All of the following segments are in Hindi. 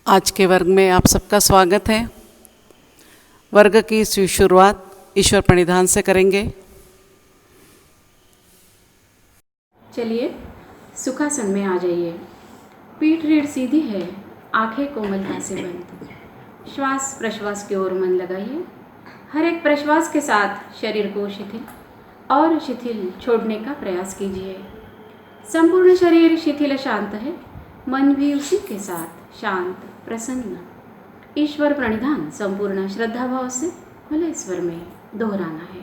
आज के वर्ग में आप सबका स्वागत है। वर्ग की शुरुआत ईश्वर प्रणिधान से करेंगे। चलिए सुखासन में आ जाइए। पीठ रीढ़ सीधी है, आंखें कोमलता से बंद। श्वास प्रश्वास की ओर मन लगाइए। हर एक प्रश्वास के साथ शरीर को शिथिल छोड़ने का प्रयास कीजिए। संपूर्ण शरीर शिथिल शांत है, मन भी उसी के साथ शांत प्रसन्न। ईश्वर प्रणिधान संपूर्ण श्रद्धा भाव से खुले स्वर में दोहराना है।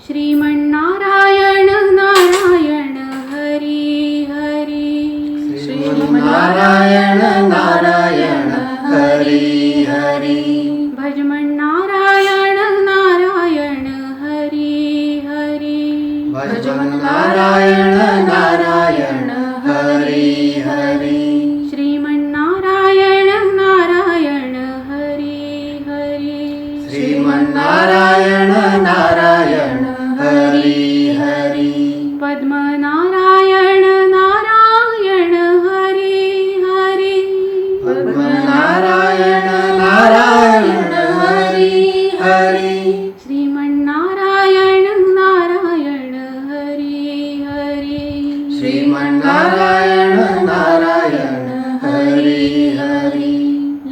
श्रीमन्नारायण नारायण हरि हरि। श्रीमन्नारायण नारायण हरि हरि। भजमन्नारायण नारायण हरि हरि। भजमन्नारायण नारायण हरि हरि। श्रीमन्नारायण नारायण हरि हरि। श्रीमन्नारायण नारायण हरि हरि। पद्मनारायण नारायण हरि हरि। पद्मनारायण नारायण हरि हरि। श्रीमन्नारायण नारायण हरि हरि। श्रीमन्नारायण नारायण हरि हरि।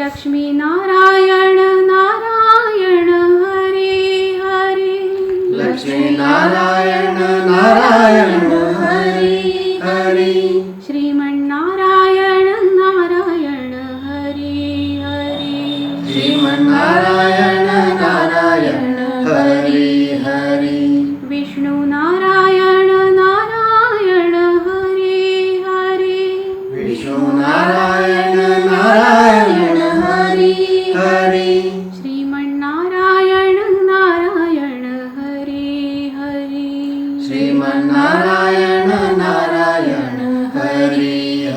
लक्ष्मी नारायण नारायण हरि हरि। लक्ष्मी नारायण नारायण हरि हरि। श्रीमन्नारायण नारायण हरि हरि। श्रीमन्नारायण नारायण हरि हरि। विष्णु नारायण नारायण हरि हरि। विष्णु नारायण नारायण हरि हरि। श्रीमन्नारायण नारायण हरि हरि। श्रीमन्नारायण नारायण हरि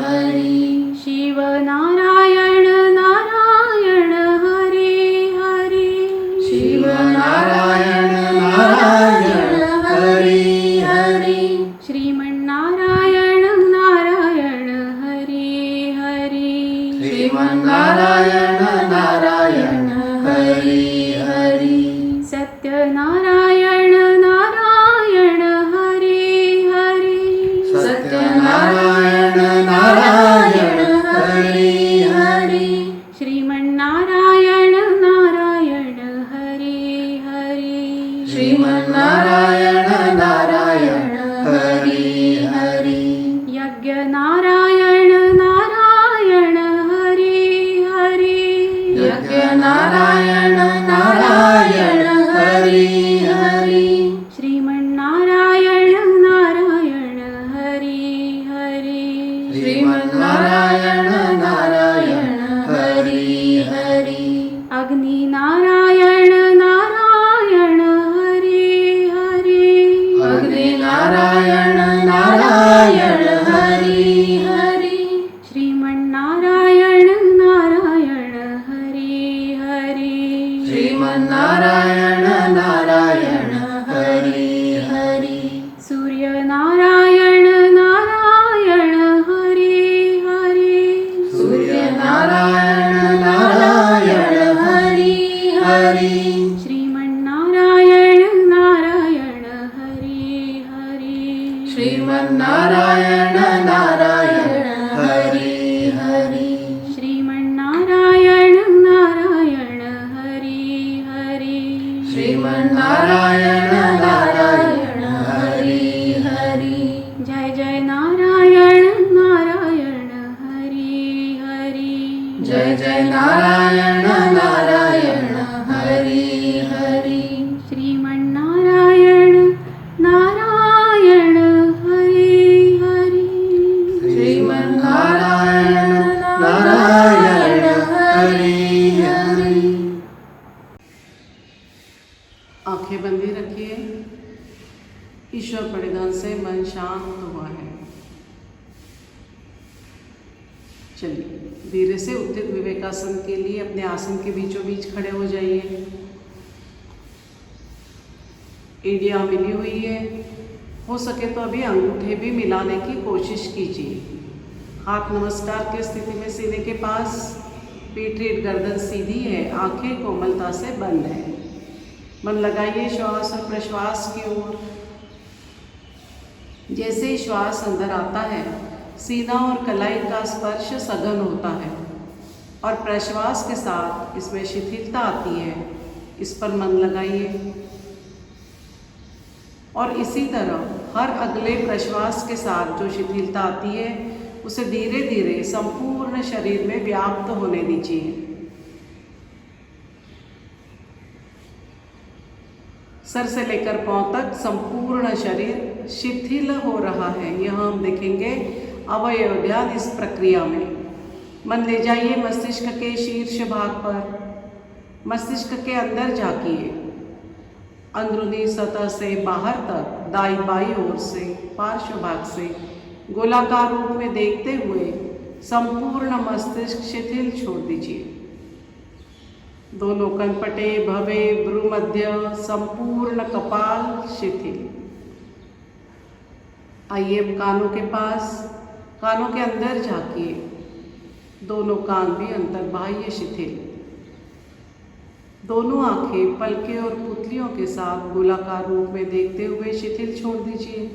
हरि। शिव नारायण नारायण हरि हरि। शिव नारायण नारायण हरि हरि। श्रीमन्नारायण नारायण हरि हरि। श्रीमन्नारायण नारायण हरि हरि। सत्यनारायण नारायण हरि हरि। सत्यनारायण नारायण हरि हरि। श्रीमन्नारायण नारायण हरि हरि। श्रीमन्नारायण नारायण हरि हरि। यज्ञ नारायण नारायण हरि हरि। यज्ञ नारायण नारायण हरि हरि। श्रीमन्नारायण नारायण हरि हरि। श्रीमन्नारायण नारायण हरि हरि। अग्नि नारायण नारायण हरि हरि। अग्नि नारायण नारायण हरि हरि। श्रीमन्नारायण नारायण हरि हरि। श्रीमन्नारायण नारायण हरि हरि। सूर्य नारायण नारायण हरि हरि। सूर्य नारायण नारायण हरि हरि। श्रीमन्नारायण नारायण हरि हरि। श्रीमन्नारायण नारायण हरि हरि। श्रीमन्नारायण नारायण हरि हरि। श्रीमन्नारायण नारायण हरि हरि। जय जय नारायण नारायण हरि हरि। जय जय नारायण नारायण हरि हरि। श्रीमन्नारायण नारायण हरि हरि। श्रीमन्नारायण नारायण हरि हरि। आंखें बंदी रखिए। ईश्वर प्रणिधान से मन शांत हुआ है। चलिए धीरे से उत्थित विवेकासन के लिए अपने आसन के बीचों बीच खड़े हो जाइए। एड़ियाँ मिली हुई है, हो सके तो अभी अंगूठे भी मिलाने की कोशिश कीजिए। हाथ नमस्कार की स्थिति में सीने के पास, पीठ रीढ़ गर्दन सीधी है, आंखें कोमलता से बंद है। मन लगाइए श्वास और प्रश्वास की ओर। जैसे ही श्वास अंदर आता है, सीना और कलाई का स्पर्श सघन होता है और प्रश्वास के साथ इसमें शिथिलता आती है। इस पर मन लगाइए और इसी तरह हर अगले प्रश्वास के साथ जो शिथिलता आती है उसे धीरे धीरे संपूर्ण शरीर में व्याप्त होने दीजिए। सर से लेकर पांव तक संपूर्ण शरीर शिथिल हो रहा है। यह हम देखेंगे अवयव ध्यान इस प्रक्रिया में। मन ले जाइए मस्तिष्क के शीर्ष भाग पर, मस्तिष्क के अंदर झांकिए, अंदरूनी सतह से बाहर तक, दाई बाई ओर से, पार्श्व भाग से गोलाकार रूप में देखते हुए संपूर्ण मस्तिष्क शिथिल छोड़ दीजिए। दोनों कनपटे, भवे, भ्रूमध्य, संपूर्ण कपाल शिथिल। आइए अब कानों के पास, कानों के अंदर झांकिए, दोनों कान भी अंतर्बाह्य शिथिल। दोनों आंखें पलके और पुतलियों के साथ गोलाकार रूप में देखते हुए शिथिल छोड़ दीजिए।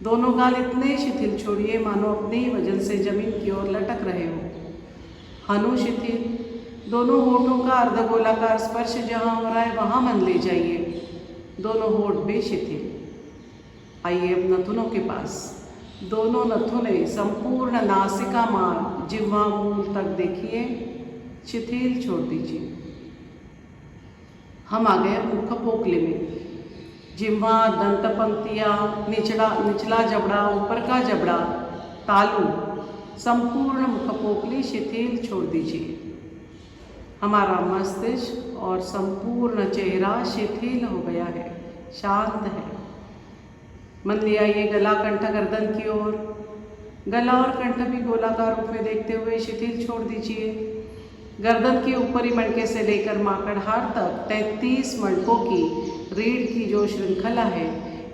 दोनों गाल इतने शिथिल छोड़िए मानो अपने ही वजन से जमीन की ओर लटक रहे हो। हनु शिथिल। दोनों होठों का अर्धगोलाकार स्पर्श जहाँ हो रहा है वहाँ मन ले जाइए, दोनों होठ भी शिथिल। आइए अब नथुनों के पास, दोनों नथुने संपूर्ण नासिका मार्ग जिह्वा मूल तक देखिए, शिथिल छोड़ दीजिए। हम आ गए मुख पोकली में। जिह्वा, दंत पंक्तियाँ, निचला जबड़ा, ऊपर का जबड़ा, तालू, संपूर्ण मुख पोकली शिथिल छोड़ दीजिए। हमारा मस्तिष्क और संपूर्ण चेहरा शिथिल हो गया है, शांत है। मन ले आइए गला, कंठ, गर्दन की ओर। गला और कंठ भी गोलाकार रूप में देखते हुए शिथिल छोड़ दीजिए। गर्दन के ऊपरी मणके से लेकर माकड़हाड़ तक 33 मणकों की रीढ़ की जो श्रृंखला है,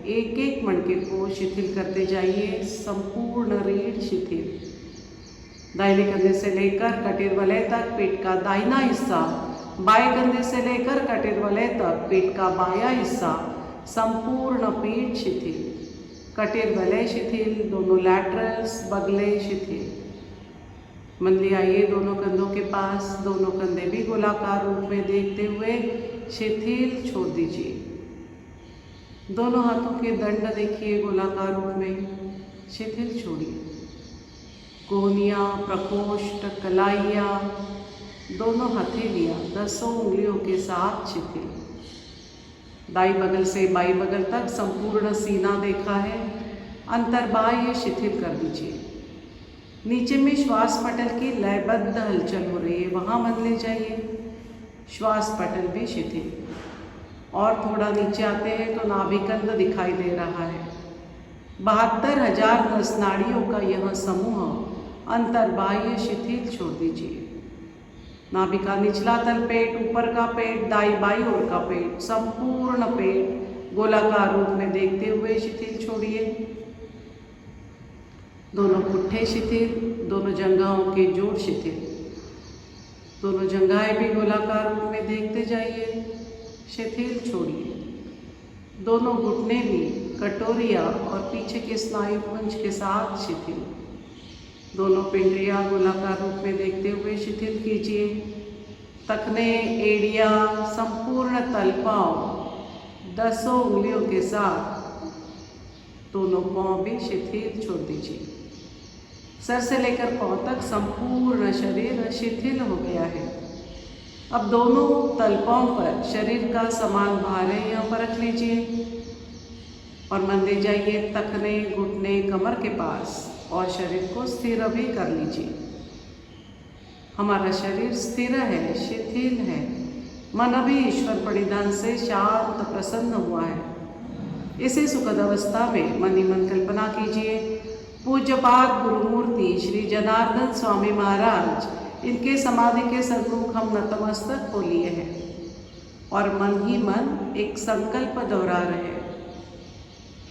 एक एक मणके को शिथिल करते जाइए, संपूर्ण रीढ़ शिथिल। दाहिने कंधे से लेकर कटीर वलय तक पेट का दाहिना हिस्सा, बाएं कंधे से लेकर कटीर वलय तक पेट का बायां हिस्सा, संपूर्ण पीठ शिथिल। कटीर वलय शिथिल, दोनों लैटरल्स, बगले शिथिल। मन ले आइए दोनों कंधों के पास, दोनों कंधे भी गोलाकार रूप में देखते हुए शिथिल छोड़ दीजिए। दोनों हाथों के दंड देखिए गोलाकार रूप में, शिथिल छोड़िए। कोहनियाँ, प्रकोष्ठ, कलाइयाँ, दोनों हथेलियाँ 10 उंगलियों के साथ शिथिल। दाई बगल से बाई बगल तक संपूर्ण सीना देखा है, अंतर्बाह्य शिथिल कर दीजिए। नीचे में श्वास पटल की लयबद्ध हलचल हो रही है, वहाँ मन ले जाइए, श्वास पटल भी शिथिल। और थोड़ा नीचे आते हैं तो नाभिकंद दिखाई दे रहा है। 72,000 नस नाड़ियों का यह समूह अंतर्बाह्य शिथिल छोड़ दीजिए। नाभि का निचला तल पेट, ऊपर का पेट, दाई बाई ओर का पेट, संपूर्ण पेट गोलाकार रूप में देखते हुए शिथिल छोड़िए। दोनों पुट्ठे शिथिल, दोनों जंघाओं के जोड़ शिथिल। दोनों जंघाएं भी गोलाकार रूप में देखते जाइए, शिथिल छोड़िए। दोनों घुटने भी कटोरिया और पीछे के स्नायु पुंज के साथ शिथिल। दोनों पिंडलियाँ गोलाकार रूप में देखते हुए शिथिल कीजिए। तखने, एड़िया, संपूर्ण तलपाव 10 उंगलियों के साथ दोनों पाँव भी शिथिल छोड़ दीजिए। सर से लेकर पाँव तक संपूर्ण शरीर शिथिल हो गया है। अब दोनों तलपाओं पर शरीर का समान भार है, यहाँ पर रख लीजिए और मन ले जाइए तखने, घुटने, कमर के पास और शरीर को स्थिर भी कर लीजिए। हमारा शरीर स्थिर है, शिथिल है। मन अभी ईश्वर परिधान से शांत प्रसन्न हुआ है। इसी सुखद अवस्था में मन ही मन कल्पना कीजिए, पूज्यपाद गुरुमूर्ति श्री जनार्दन स्वामी महाराज, इनके समाधि के सन्मुख हम नतमस्तक हो लिए हैं और मन ही मन एक संकल्प दोहरा रहे हैं।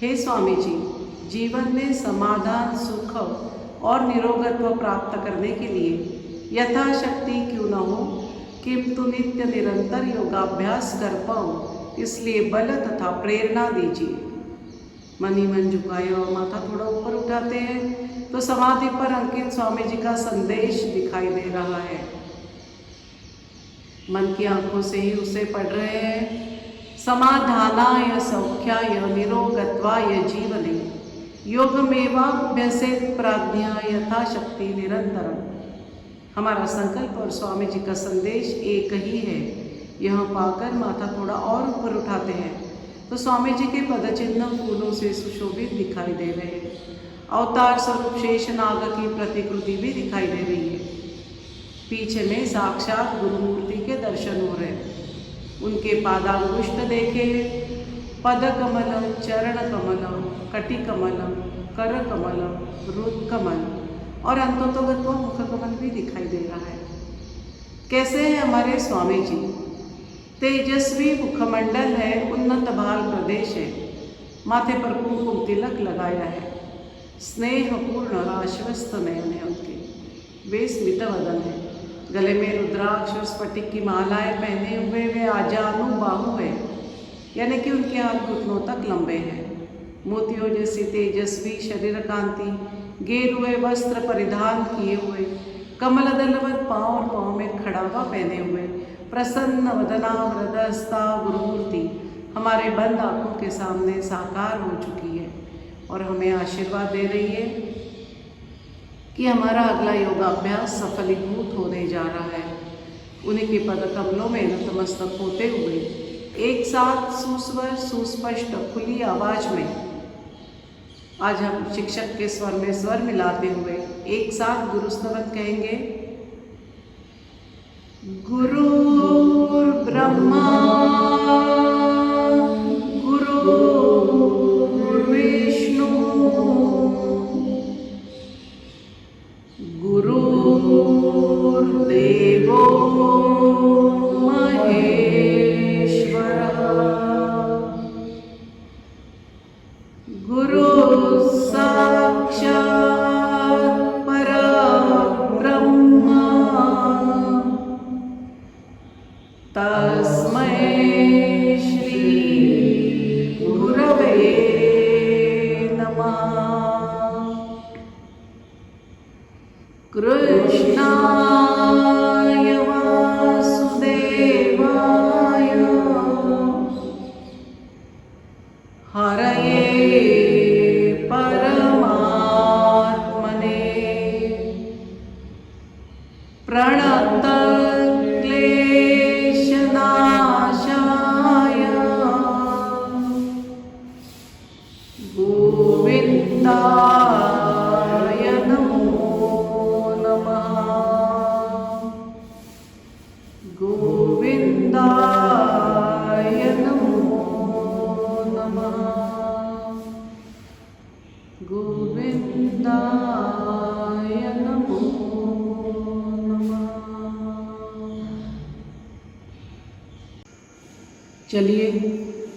हे स्वामी जी, जीवन में समाधान, सुख और निरोगत्व प्राप्त करने के लिए यथाशक्ति क्यों न हो, किंतु नित्य निरंतर योगाभ्यास कर पाओ, इसलिए बल तथा प्रेरणा दीजिए। मन ही मन झुकाए और माथा थोड़ा ऊपर उठाते हैं तो समाधि पर अंकित स्वामी जी का संदेश दिखाई दे रहा है। मन की आंखों से ही उसे पढ़ रहे हैं। समाधानाय सौख्याय निरोगत्वाय जीवने योगमेवाभ्यसेत प्राज्ञा यथाशक्ति निरंतरम। हमारा संकल्प और स्वामी जी का संदेश एक ही है। यह पाकर माथा थोड़ा और ऊपर उठाते हैं तो स्वामी जी के पदचिन्ह फूलों से सुशोभित दिखाई दे रहे हैं। अवतार स्वरूप शेषनाग की प्रतिकृति भी दिखाई दे रही है। पीछे में साक्षात गुरुमूर्ति के दर्शन हो रहे हैं। उनके पादांगुष्ठ देखे, पद कमलम, चरण कमलम, कटि कमलम, कर कमलम, रुद कमल और अंतोतोगत्वा मुख कमल भी दिखाई दे रहा है। कैसे हैं हमारे स्वामी जी? तेजस्वी मुखमंडल है, उन्नत भाल प्रदेश है, माथे पर कुमकुम तिलक लगाया है, स्नेहपूर्ण और आश्वस्त नयन है उनके, वे स्मित वदन है, गले में रुद्राक्ष और स्फटिक की मालाएं पहने हुए वे आजानु बाहु है, यानी कि उनके हाथ घुटनों तक लंबे हैं। मोतियों जैसी तेजस्वी शरीर कांति, गेरुए वस्त्र परिधान किए हुए, कमल दलवत पाँव और पाँव में खड़ावा पहने हुए, प्रसन्न वदना हृदयस्था गुरुमूर्ति हमारे बंद आँखों के सामने साकार हो चुकी है और हमें आशीर्वाद दे रही है कि हमारा अगला योगाभ्यास सफलीभूत होने जा रहा है। उन्हीं के पद कमलों में नतमस्तक होते हुए एक साथ सुस्वर सुस्पष्ट खुली आवाज में आज हम शिक्षक के स्वर में स्वर मिलाते हुए एक साथ गुरुस्तवन कहेंगे। गुरुर्ब्रह्मा गुरुर्विष्णु गुरुर्देवो महेश्वरः गुरुः साक्षात् परब्रह्म तस्मै श्री गुरवे नमः। कृष्णाय वासुदेवाय हरये परमात्मने प्रणत क्लेशनाशाय गोविन्दाय नमो नमः। गोविन्दाय नमो नमः। गोविन्दाय नमो नमः। चलिए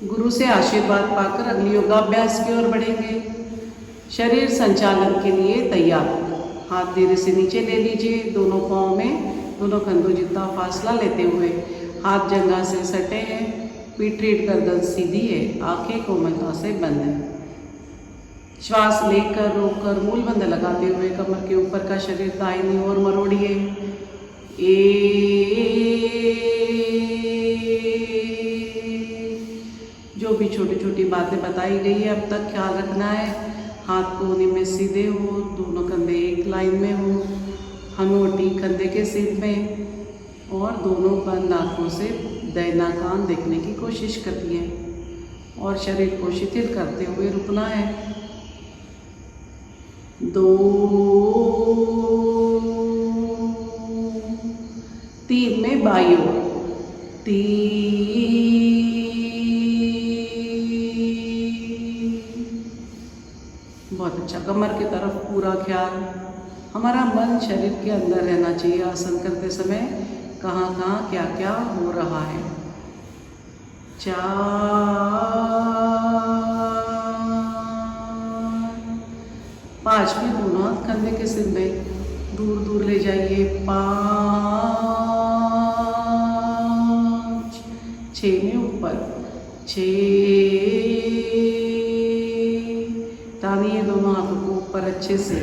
गुरु से आशीर्वाद पाकर अगली योगाभ्यास की ओर बढ़ेंगे। शरीर संचालन के लिए तैयार। हाथ धीरे से नीचे ले लीजिए, दोनों पाँव में दोनों कंधों जितना फासला लेते हुए हाथ जंघा से सटे हैं, पीठ रीढ़ गर्दन सीधी है, आंखें कोमलता से बंद है। श्वास लेकर रोककर मूल बंद लगाते हुए कमर के ऊपर का शरीर दाहिनी ओर मरोड़िए। जो भी छोटी छोटी बातें बताई गई है अब तक ख्याल रखना है। हाथ कोहनी में सीधे हो, दोनों कंधे एक लाइन में हो, हनोटी कंधे के सिर में और दोनों बंद आँखों से दाहिना कान देखने की कोशिश करती है और शरीर को शिथिल करते हुए रुकना है। 2 3 में बाईं ओर 3 बहुत अच्छा। कमर की तरफ पूरा ख्याल। हमारा मन शरीर के अंदर रहना चाहिए। आसन करते समय कहाँ कहाँ क्या क्या हो रहा है। 4 5 आज भी दोनों हाथ कंधे के सिर में दूर दूर ले जाइए। 5, 6 में ऊपर, 6। तानिए दोनों हाथों को ऊपर अच्छे से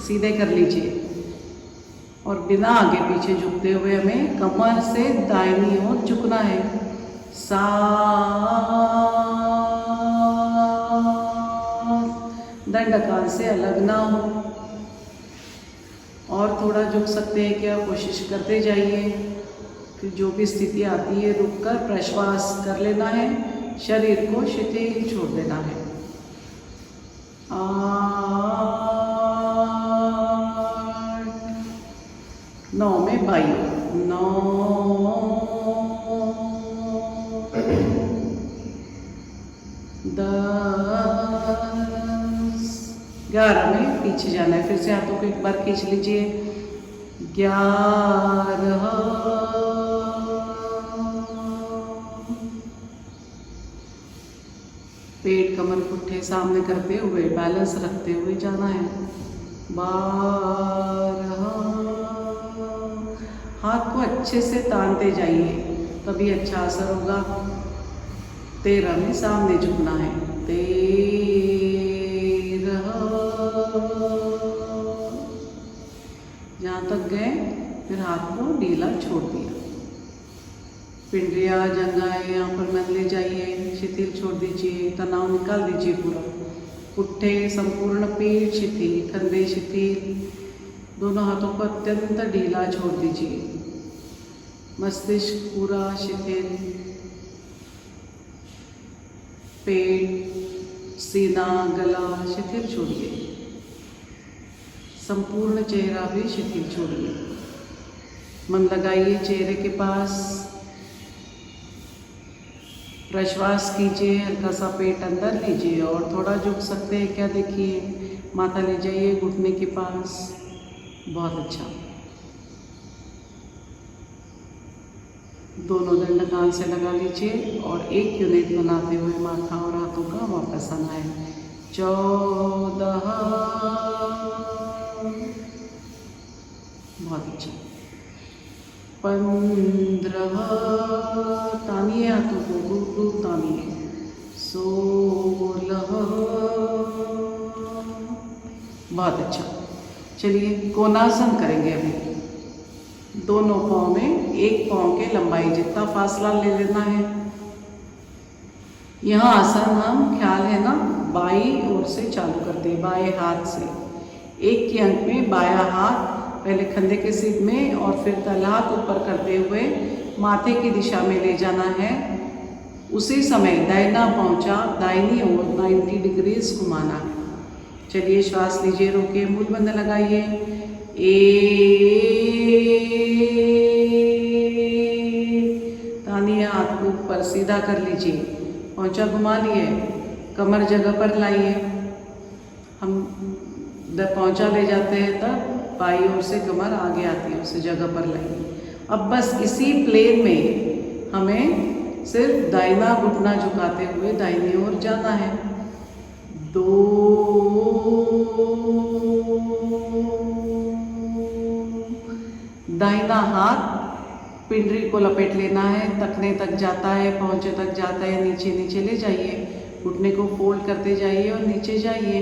सीधे कर लीजिए और बिना आगे पीछे झुकते हुए हमें कमर से दाहिनी ओर झुकना है। 7, दंडकान से अलग ना हो और थोड़ा झुक सकते हैं क्या, कोशिश करते जाइए। फिर जो भी स्थिति आती है रुककर प्रश्वास कर लेना है, शरीर को शिथिल छोड़ देना है। 8, 9 में बाई, 9, 10, 11 में पीछे जाना है। फिर से हाथों को एक बार खींच लीजिए। 11, पेट कमर पुट्ठे सामने करते हुए बैलेंस रखते हुए जाना है। 12, हाथ को अच्छे से तानते जाइए तभी अच्छा असर होगा। 13 में सामने झुकना है। 13, जहाँ तक गए फिर हाथ को ढीला छोड़ दिया। पिंडलियाँ जंघाएं यहाँ पर मन ले जाइए, शिथिल छोड़ दीजिए, तनाव निकाल दीजिए पूरा। पुट्ठे संपूर्ण पेट शिथिल, कंधे शिथिल, दोनों हाथों को अत्यंत ढीला छोड़ दीजिए। मस्तिष्क पूरा शिथिल, पेट, सीना, गला शिथिल छोड़िए। संपूर्ण चेहरा भी शिथिल छोड़िए। मन लगाइए चेहरे के पास, प्रश्वास कीजिए, हल्का सा पेट अंदर लीजिए और थोड़ा झुक सकते हैं क्या, देखिए। माथा ले जाइए घुटने के पास, बहुत अच्छा। दोनों दंड कान से लगा लीजिए और एक यूनिट बनाते हुए माथा और हाथों का वापस आना है। 14, बहुत अच्छा। 15, तानिए हाथों को दूर दूर तानिए। 16, बहुत अच्छा। चलिए कोणासन करेंगे अभी। दोनों पाँव में एक पाँव के लंबाई जितना फासला ले लेना है। यहाँ आसन हम ख्याल है ना बाई ओर से चालू करते हैं, बाएं हाथ से। एक के अंक में बायां हाथ पहले कंधे के सीध में और फिर तलहाथ ऊपर करते हुए माथे की दिशा में ले जाना है। उसी समय दाहिना पहुंचा दाहिनी ओर 90 डिग्रीज घुमाना है। चलिए श्वास लीजिए, रोकिए, मूल बंद लगाइए। 1, तानिए हाथ को ऊपर सीधा कर लीजिए, पहुंचा घुमा लिए, कमर जगह पर लाइए। हम पहुंचा ले जाते हैं तब बाई ओर से कमर आगे आती है, उसे जगह पर लाइए। अब बस इसी प्लेन में हमें सिर्फ दाहिना घुटना झुकाते हुए दाहिनी ओर जाना है। 2, दाहिना हाथ पिंडली को लपेट लेना है, तकने तक जाता है, पहुंचे तक जाता है, नीचे नीचे ले जाइए, घुटने को फोल्ड करते जाइए और नीचे जाइए।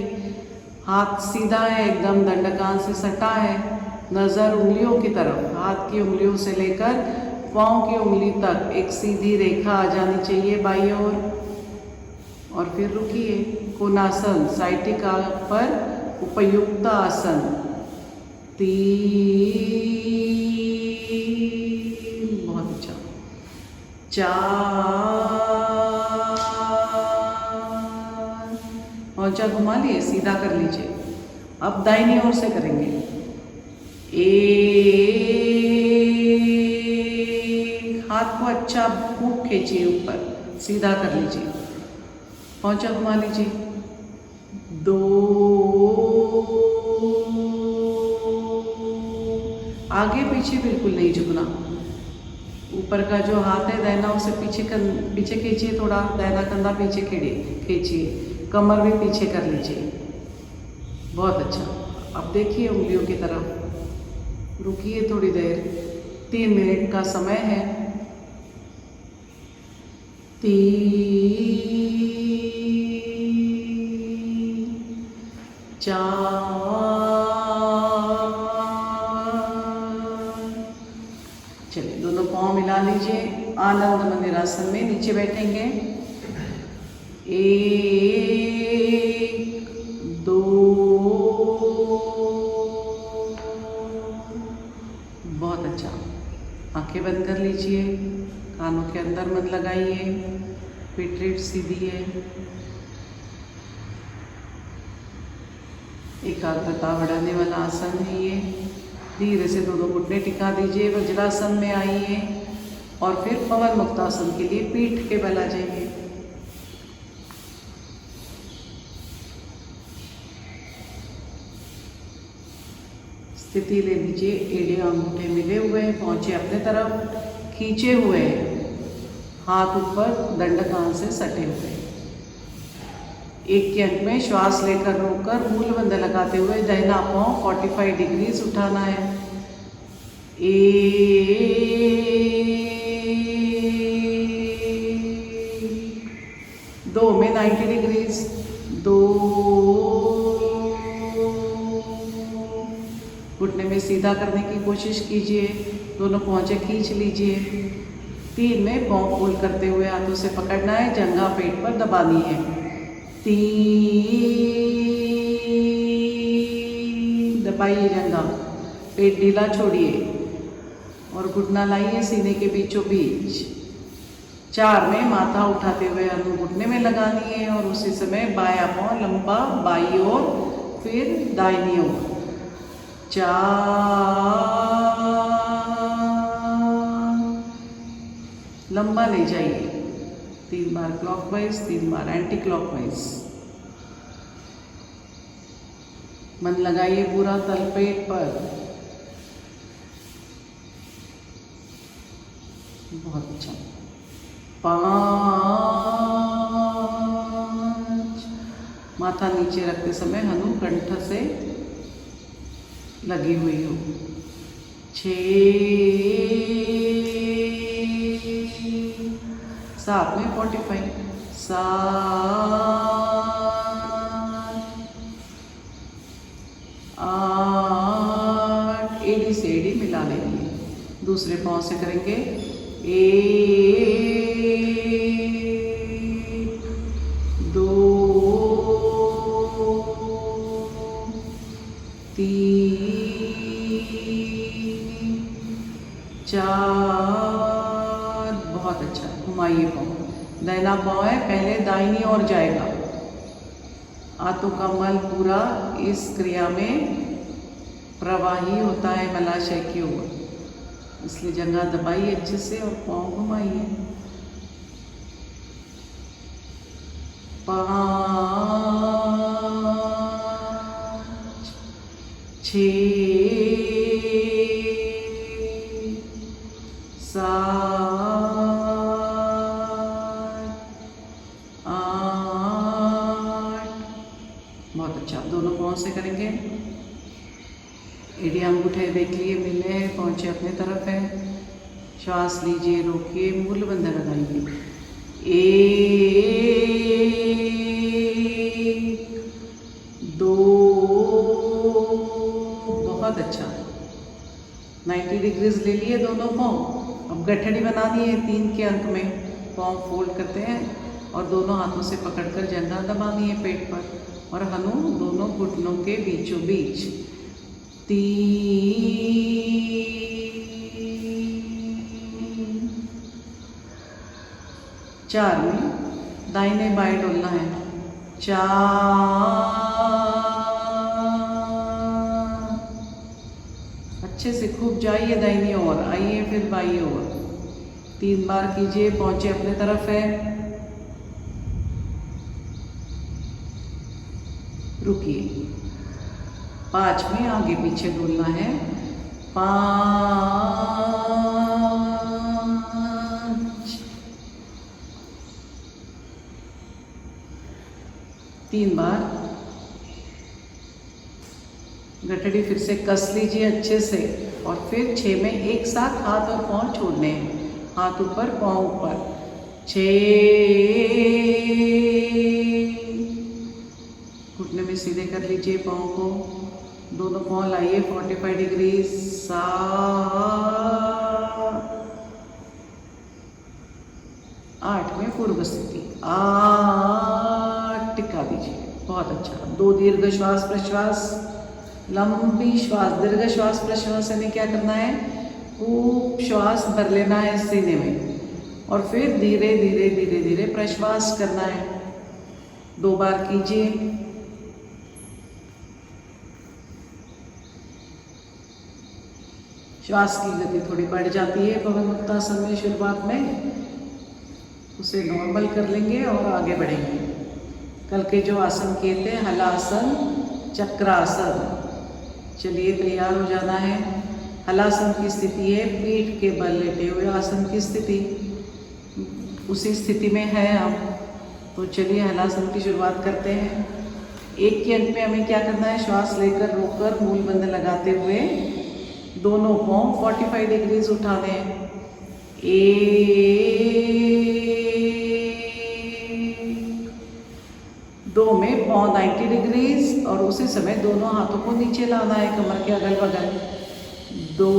हाथ सीधा है एकदम, दंडकान से सटा है, नज़र उंगलियों की तरफ, हाथ की उंगलियों से लेकर पाँव की उंगली तक एक सीधी रेखा आ जानी चाहिए बाईं ओर। और फिर रुकिए। कोणासन, साइटिका पर उपयुक्त आसन। 3, बहुत अच्छा। 4, पहुंचा घुमा लिए, सीधा कर लीजिए। अब दाहिनी ओर से करेंगे। 1, हाथ को अच्छा खूब खींचिए ऊपर, सीधा कर लीजिए, पहुंचा घुमा लीजिए। 2, आगे पीछे बिल्कुल नहीं झुकना। ऊपर का जो हाथ है दाहिना उसे पीछे खींचिए, थोड़ा दाहिना कंधा पीछे खींचिए, कमर भी पीछे कर लीजिए। बहुत अच्छा। अब देखिए उंगलियों की तरफ, रुकिए थोड़ी देर, 3 मिनट का समय है। 3, 4, चलिए दोनों पाँव मिला लीजिए। आनंद मंदिरासन में नीचे बैठेंगे। 1, 2, बहुत अच्छा। आंखें बंद कर लीजिए, कानों के अंदर मन लगाइए, पीठ रीढ़ सीधी है। एकाग्रता बढ़ाने वाला आसन है ये। धीरे से दोनों घुटने टिका दीजिए, वज्रासन में आइए और फिर पवन मुक्तासन के लिए पीठ के बल आ जाइए। स्थिति ले लीजिए, एड़े अंगूठे मिले हुए हैं, पहुंचे अपने तरफ, खींचे हुए हैं, हाथ ऊपर दंडकान से सटे हुए। 1 के अंक में श्वास लेकर रोककर मूल बंध लगाते हुए दाहिना पाँव 45 डिग्रीज उठाना है। 1, 2 में 90 डिग्रीज, 2, घुटने में सीधा करने की कोशिश कीजिए, दोनों पहुँचे खींच लीजिए। 3 में पाँव फोल्ड करते हुए हाथों से पकड़ना है, जंघा पेट पर दबानी है। 3, दबाइए जंघा, पेट ढीला छोड़िए और घुटना लाइए सीने के बीचों बीच। 4 में माथा उठाते हुए हनु घुटने में लगानी है और उसी समय बायां पाँव लंबा बाई ओर, फिर दाहिनी ओर। 4, लंबा ले जाइए, 3 बार क्लॉकवाइज, 3 बार एंटी क्लॉकवाइज। मन लगाइए पूरा तलपेट पर। बहुत अच्छा। 5, माथा नीचे रखते समय हनु कंठ से लगी हुई हो। 6, 7 में 45, 7, 8, एड़ी से एड़ी मिला लेंगे। दूसरे पाँव से करेंगे। 1, 2, 3, 4, बहुत अच्छा। घुमाइए पाँव, दाहिना पाँव है, पहले दाहिनी ओर जाएगा। आंतों का मल पूरा इस क्रिया में प्रवाही होता है मलाशय की ओर, इसलिए जंघा दबाइए अच्छे से और पाँव घुमाइए। 5, 6, 7, 8, बहुत अच्छा। दोनों पाँव से करेंगे। एड़ी अंगूठे देख लिए मिले हैं, पहुँचे अपने तरफ है। श्वास लीजिए, रोकिए, मूल बंध लगाइए। 1, 2, बहुत अच्छा। 90 डिग्रीज ले लिए दोनों पाँव। अब गठड़ी बनानी है 3 के अंक में। पाँव फोल्ड करते हैं और दोनों हाथों से पकड़कर जंघा दबानी है पेट पर और हनु दोनों घुटनों के बीचों बीच। 3, 4 में दाहिने बाएं डोलना है। 4, अच्छे से खूब जाइए दाहिनी ओर, आइए फिर बाईं ओर। 3 बार कीजिए, पहुंचे अपने तरफ है। रुकिए। 5 में आगे पीछे डोलना है। 5, 3 बार गठड़ी फिर से कस लीजिए अच्छे से और फिर 6 में एक साथ हाथ और पाँव छोड़ने हैं। हाथ ऊपर पाँव ऊपर, 6, घुटने में सीधे कर लीजिए पाँव को, दोनों पाँव लाइए 45 डिग्री, 7, 8 में पूर्व स्थिति, 8 टिका दीजिए। बहुत अच्छा। 2 दीर्घ श्वास प्रश्वास, लंबी श्वास, दीर्घ श्वास प्रश्वास यानी क्या करना है, खूब श्वास भर लेना है सीने में और फिर धीरे धीरे धीरे धीरे प्रश्वास करना है। 2 बार कीजिए। श्वास की गति थोड़ी बढ़ जाती है पवन मुक्तासन में शुरुआत में, उसे नॉर्मल कर लेंगे और आगे बढ़ेंगे। कल के जो आसन किए थे, हलासन, चक्रासन, चलिए तैयार हो जाना है। हलासन की स्थिति है पीठ के बल लेटे हुए आसन की स्थिति, उसी स्थिति में है आप। तो चलिए हलासन की शुरुआत करते हैं। 1 के अंक में हमें क्या करना है, श्वास लेकर रोककर मूल बंध लगाते हुए दोनों पाँव 45 डिग्रीज उठा दें। 2 में पाँव 90 डिग्रीज और उसी समय दोनों हाथों को नीचे लाना है कमर के अगल बगल। 2,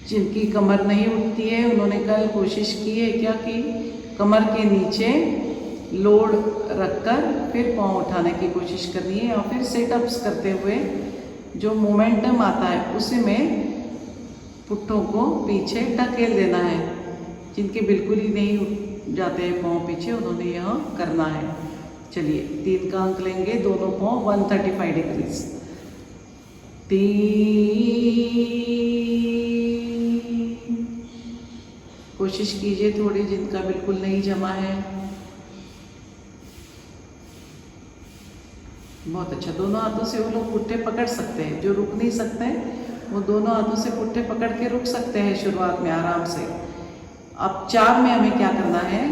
जिनकी कमर नहीं उठती है उन्होंने कल कोशिश की है क्या कि कमर के नीचे लोड रखकर फिर पाँव उठाने की कोशिश करनी है और फिर सेटअप्स करते हुए जो मोमेंटम आता है उसी में पुट्ठों को पीछे ढकेल देना है। जिनके बिल्कुल ही नहीं उठ जाते हैं पाँव पीछे, उन्होंने यह करना है। चलिए 3 का अंक लेंगे, दोनों पाँव 135 डिग्रीज। 3, कोशिश कीजिए थोड़ी, जिनका बिल्कुल नहीं जमा है। बहुत अच्छा। दोनों हाथों से वो लोग पुट्ठे पकड़ सकते हैं, जो रुक नहीं सकते वो दोनों हाथों से पुट्ठे पकड़ के रुक सकते हैं शुरुआत में आराम से। अब 4 में हमें क्या करना है,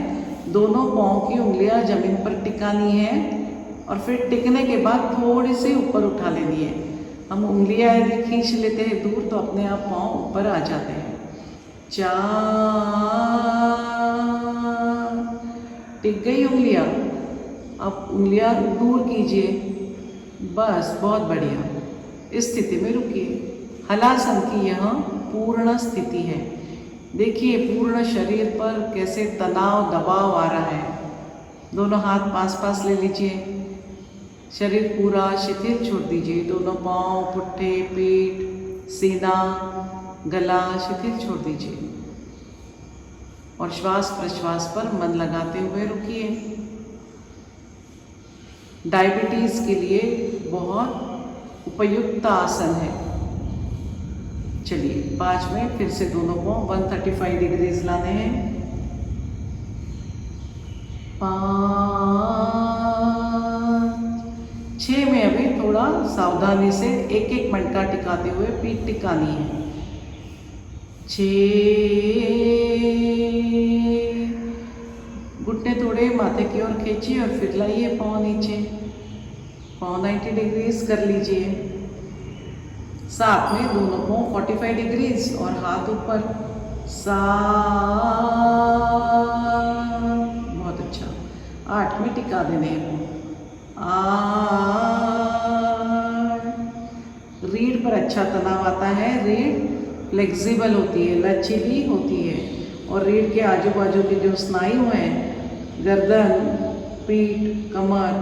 दोनों पाँव की उंगलियां जमीन पर टिकानी है और फिर टिकने के बाद थोड़ी सी ऊपर उठा लेनी है। हम उंगलियां यदि खींच लेते हैं दूर तो अपने आप पाँव ऊपर आ जाते हैं। 4, टिक गई उंगलियां। अब उंगलियां दूर कीजिए, बस बहुत बढ़िया। इस स्थिति में रुकिए। हलासन की यह पूर्ण स्थिति है। देखिए पूर्ण शरीर पर कैसे तनाव दबाव आ रहा है। दोनों हाथ पास पास ले लीजिए, शरीर पूरा शिथिल छोड़ दीजिए। दोनों पाँव, पुट्ठे, पीठ, सीना, गला शिथिल छोड़ दीजिए और श्वास प्रश्वास पर मन लगाते हुए रुकिए। डायबिटीज के लिए बहुत उपयुक्त आसन है। चलिए 5 में फिर से दोनों को 135 डिग्रीज लाने हैं। 5, 6 में अभी थोड़ा सावधानी से एक एक मटका टिकाते हुए पीठ टिकानी है। 6, घुटने थोड़े माथे की ओर खींचिए और फिर लाइए पाँव नीचे, पाँव 90 डिग्रीज कर लीजिए। 7 में दोनों पाँव 45 डिग्रीज और हाथ ऊपर। 7, बहुत अच्छा। 8 में टिका देने हैं। 8, रीढ़ पर अच्छा तनाव आता है। रीढ़ फ्लेक्सिबल होती है, लचीली होती है और रीढ़ के आजू बाजू के जो स्नायु हैं, गर्दन, पीठ, कमर,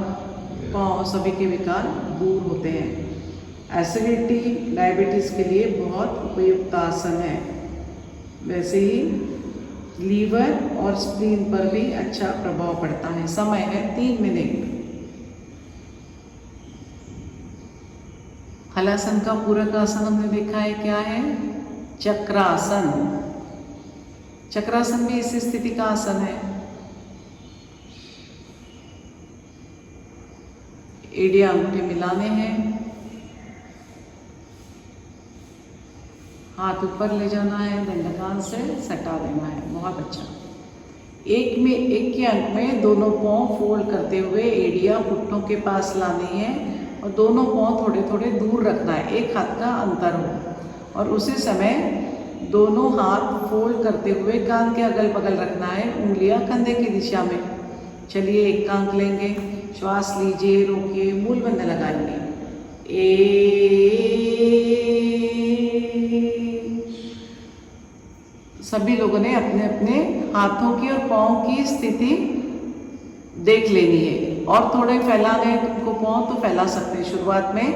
पाँव सभी के विकार दूर होते हैं। एसिडिटी, डायबिटीज़ के लिए बहुत उपयुक्त आसन है। वैसे ही लीवर और स्प्लीन पर भी अच्छा प्रभाव पड़ता है। समय है 3 मिनट। हलासन का पूरक आसन हमने देखा है क्या है, चक्रासन। चक्रासन भी इसी स्थिति का आसन है। एड़िया अंगूठे मिलाने हैं, हाथ ऊपर ले जाना है, दंडकान से सटा देना है। बहुत अच्छा। एक के अंक में दोनों पाँव फोल्ड करते हुए एड़ियाँ पुट्ठों के पास लानी है और दोनों पाँव थोड़े थोड़े दूर रखना है, एक हाथ का अंतर हो। और उसी समय दोनों हाथ फोल्ड करते हुए कान के अगल बगल रखना है, उंगलियां कंधे की दिशा में। चलिए एक का अंक लेंगे, श्वास लीजिए, रोकिए, मूल बंद लगाइए। सभी लोगों ने अपने अपने हाथों की और पाँव की स्थिति देख लेनी है और थोड़े फैलाने हैं तुमको पाँव तो फैला सकते हैं। शुरुआत में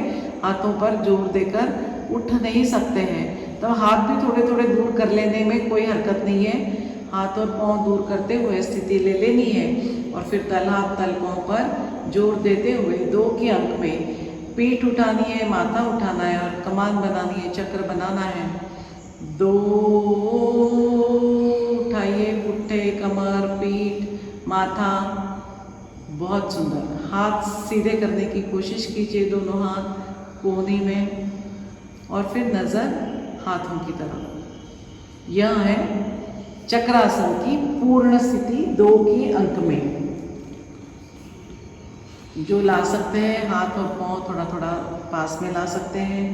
हाथों पर जोर देकर उठ नहीं सकते हैं, तो हाथ भी थोड़े थोड़े दूर कर लेने में कोई हरकत नहीं है। हाथ और पाँव दूर करते हुए स्थिति ले लेनी है और फिर तल हाथ तल पाँव पर जोर देते हुए 2 के अंक में पीठ उठानी है, माथा उठाना है और कमान बनानी है, चक्र बनाना है। 2 उठाइए, पुट्ठे, कमर, पीठ, माथा। बहुत सुंदर। हाथ सीधे करने की कोशिश कीजिए, दोनों हाथ कोहनी में और फिर नज़र हाथों की तरफ। यह है चक्रासन की पूर्ण स्थिति 2 के अंक में। जो ला सकते हैं हाथ और पाँव थोड़ा थोड़ा पास में ला सकते हैं।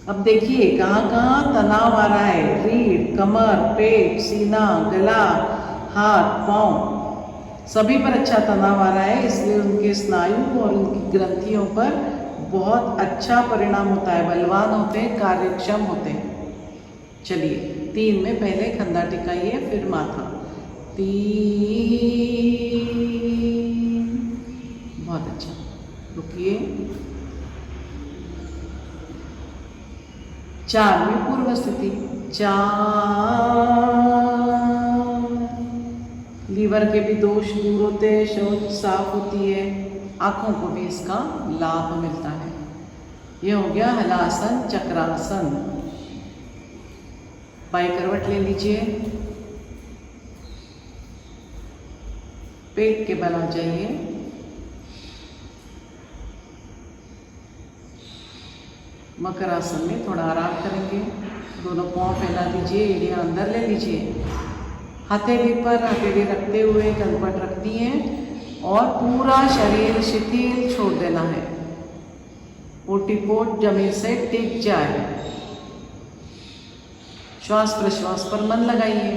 अब देखिए कहाँ कहाँ तनाव आ रहा है। रीढ़, कमर, पेट, सीना, गला, हाथ, पाँव सभी पर अच्छा तनाव आ रहा है, इसलिए उनके स्नायु और उनकी ग्रंथियों पर बहुत अच्छा परिणाम होता है, बलवान होते हैं, कार्यक्षम होते हैं। चलिए 3 में पहले खंदा टिकाइए, फिर माथा। 3, बहुत अच्छा। रुकिए। 4 में पूर्व स्थिति। 4 लीवर के भी दोष दूर होते हैं, शौच साफ होती है, आँखों को भी इसका लाभ मिलता है। यह हो गया हलासन चक्रासन। बाई करवट ले लीजिए, पेट के बल आ जाइए, मकरासन में थोड़ा आराम करेंगे। दोनों पाँव फैला दीजिए, एड़ियाँ अंदर ले लीजिए, हथेली पर हथेली रखते हुए कनपट रखनी है और पूरा शरीर शिथिल छोड़ देना है, ओटीपोट जमीन से टिक जाए। श्वास प्रश्वास पर मन लगाइए।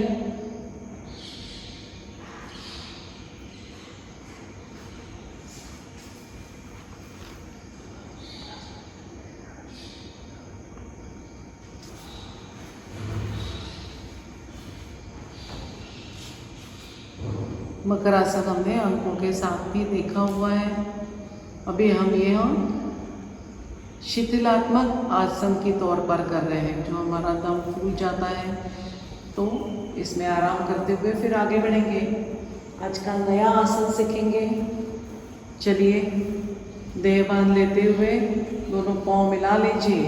मकरासन हमने अंकों के साथ भी देखा हुआ है। अभी हम शिथिलात्मक आसन के तौर पर कर रहे हैं, जो हमारा दम फूल जाता है, तो इसमें आराम करते हुए फिर आगे बढ़ेंगे। आज का नया आसन सीखेंगे। चलिए देह बांध लेते हुए दोनों पाँव मिला लीजिए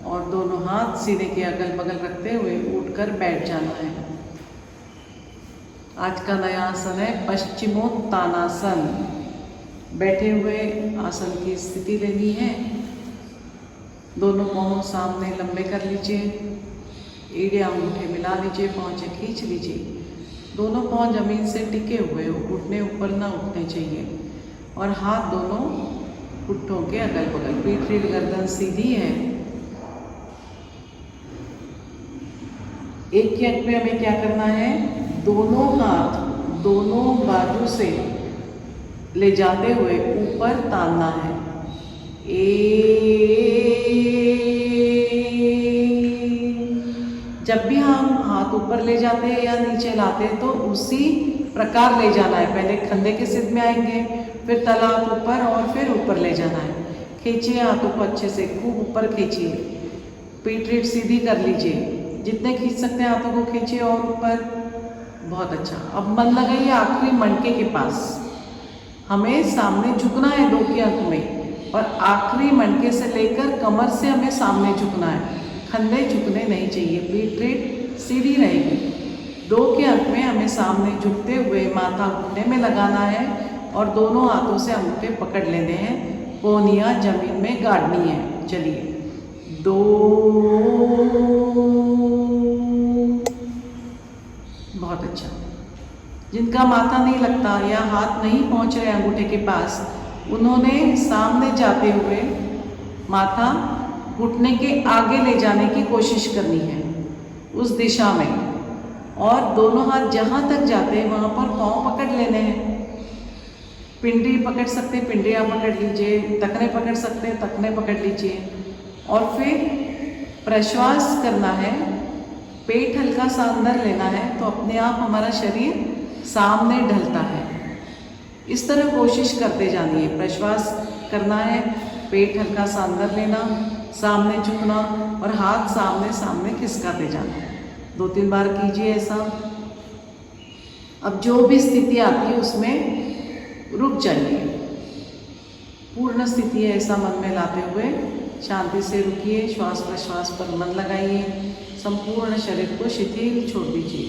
और दोनों हाथ सीने के अगल बगल रखते हुए उठकर बैठ जाना है। आज का नया आसन है पश्चिमोत्तानासन। बैठे हुए आसन की स्थिति लेनी है। दोनों पाँव सामने लंबे कर लीजिए, एड़ियाँ अंगूठे मिला लीजिए, पाँव खींच लीजिए। दोनों पाँव जमीन से टिके हुए हो, घुटने ऊपर ना उठने चाहिए और हाथ दोनों पुट्ठों के अगल बगल। पीठ रीढ़ गर्दन सीधी है। एक के अंक में हमें क्या करना है, दोनों हाथ दोनों बाजू से ले जाते हुए ऊपर तानना है। जब भी हम हाथ ऊपर ले जाते हैं या नीचे लाते हैं तो उसी प्रकार ले जाना है। पहले कंधे के सिद्ध में आएंगे, फिर तला हाथ ऊपर और फिर ऊपर ले जाना है। खींचिए हाथों को अच्छे से, खूब ऊपर खींचिए। पीठ रीढ़ सीधी कर लीजिए, जितने खींच सकते हैं हाथों को खींचिए और ऊपर। बहुत अच्छा। अब मन लगाइए आखिरी मणके के पास। हमें सामने झुकना है 2 के अंक में और आखिरी मणके से लेकर कमर से हमें सामने झुकना है, कंधे झुकने नहीं चाहिए, पीठ रीढ़ सीधी रहेगी। 2 के अंक में हमें सामने झुकते हुए माथा घुटने में लगाना है और दोनों हाथों से अंगूठे पकड़ लेने हैं, कोहनियाँ जमीन में गाड़नी है। चलिए 2, बहुत अच्छा। जिनका माथा नहीं लगता या हाथ नहीं पहुंच रहे अंगूठे के पास, उन्होंने सामने जाते हुए माथा घुटने के आगे ले जाने की कोशिश करनी है, उस दिशा में, और दोनों हाथ जहाँ तक जाते हैं वहाँ पर पाँव पकड़ लेने हैं। पिंडी पकड़ सकते हैं, पिंडियाँ पकड़ लीजिए, टखने पकड़ सकते हैं, टखने पकड़ लीजिए, और फिर प्रश्वास करना है। पेट हल्का सा अंदर लेना है तो अपने आप हमारा शरीर सामने ढलता है। इस तरह कोशिश करते जानिए। प्रश्वास करना है, पेट हल्का सा अंदर लेना, सामने झुकना और हाथ सामने सामने खिसकाते जाना। 2-3 बार कीजिए ऐसा। अब जो भी स्थिति आती है उसमें रुक जाइए। पूर्ण स्थिति है ऐसा मन में लाते हुए शांति से रुकिए। श्वास प्रश्वास पर मन लगाइए। संपूर्ण शरीर को शिथिल छोड़ दीजिए।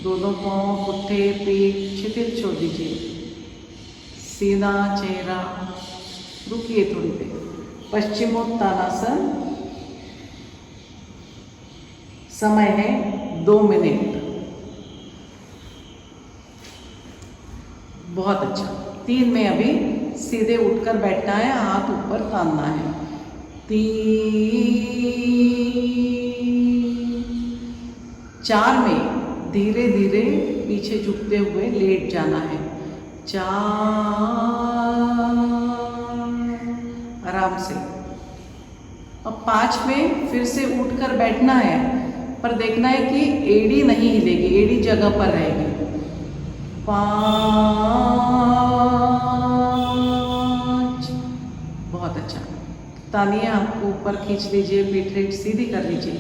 दोनों पाँव, पुट्ठे, पीठ शिथिल छोड़ दीजिए। सीना, चेहरा, रुकिए थोड़ी देर। पश्चिमोत्तानासन, समय है 2 मिनट। बहुत अच्छा। 3 में अभी सीधे उठकर बैठना है, हाथ ऊपर तानना है। 3, 4 में धीरे धीरे पीछे झुकते हुए लेट जाना है। 4, आराम से। अब 5 में फिर से उठकर बैठना है, पर देखना है कि एड़ी नहीं हिलेगी, एड़ी जगह पर रहेगी। 5, बहुत अच्छा। तानिए आपको ऊपर खींच लीजिए, पीठ रेट सीधी कर लीजिए।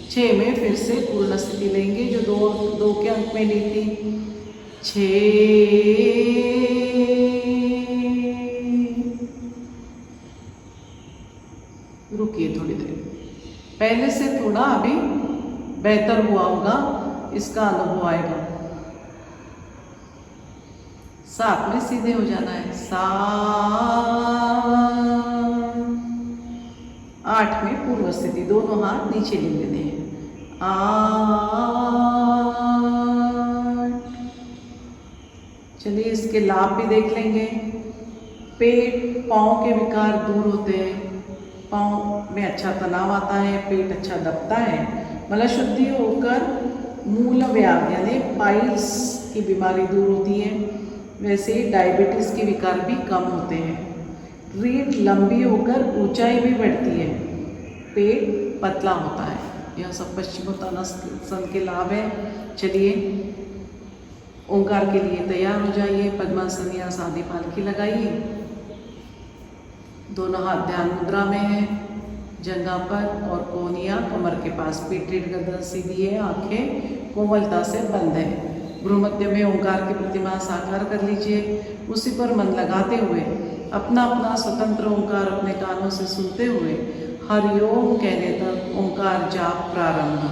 6 में फिर से पूर्ण स्थिति लेंगे जो दो के अंक में ली थी। 6, रुकिए थोड़ी देर। पहले से थोड़ा अभी बेहतर हुआ होगा, इसका अनुभव आएगा। 7 में सीधे हो जाना है। 7, 8 में पूर्व स्थिति, दोनों हाथ नीचे ले लेने हैं। 8, चलिए इसके लाभ भी देख लेंगे। पेट, पाँव के विकार दूर होते हैं। पाँव में अच्छा तनाव आता है, पेट अच्छा दबता है, मल शुद्धि होकर मूलव्याध यानी पाइल्स की बीमारी दूर होती है। वैसे ही डायबिटीज़ के विकार भी कम होते हैं। रीढ़ लंबी होकर ऊंचाई भी बढ़ती है, पेट पतला होता है। यह सब पश्चिमोत्तानासन के लाभ हैं। चलिए ओंकार के लिए तैयार हो जाइए। पद्मासन या सादी पालकी लगाइए। दोनों हाथ ध्यान मुद्रा में है, जंघा पर और कोहनिया कमर के पास। पीठ रीढ़ गर्दन सीधी है, आंखें कोमलता से बंद है। भ्रूमध्य में ओंकार की प्रतिमा साकार कर लीजिए। उसी पर मन लगाते हुए अपना अपना स्वतंत्र ओंकार अपने कानों से सुनते हुए हरिओम कहने तक ओंकार जाप प्रारंभ।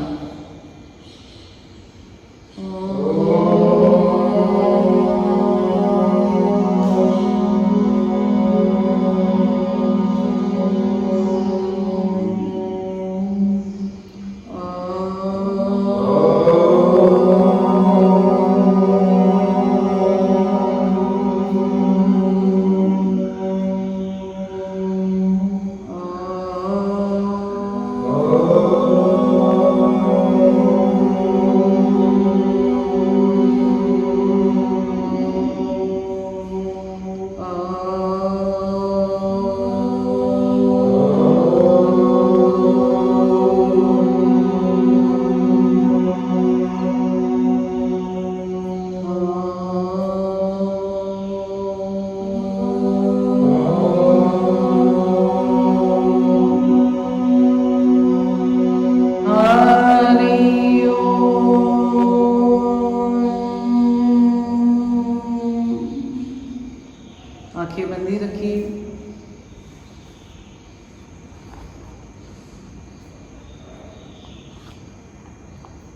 आंखें बंदी रखिए।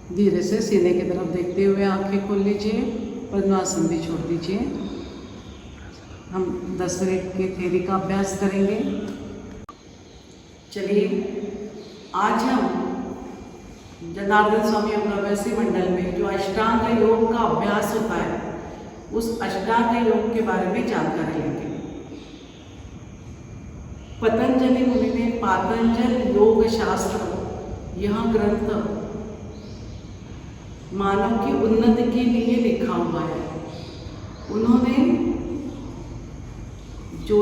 धीरे से सीने की तरफ देखते हुए आंखें खोल लीजिए। पद्मासन भी छोड़ दीजिए। हम 10 मिनट के थ्योरी का अभ्यास करेंगे। चलिए आज हम जनार्दन स्वामी अप्रवासी मंडल में जो अष्टांग योग का अभ्यास होता है, उस अष्टांग योग के बारे में जानकारी लेंगे। पतंजलि मुनि ने पातंजल योग शास्त्र, यह ग्रंथ मानव की उन्नति के लिए लिखा हुआ है। उन्होंने जो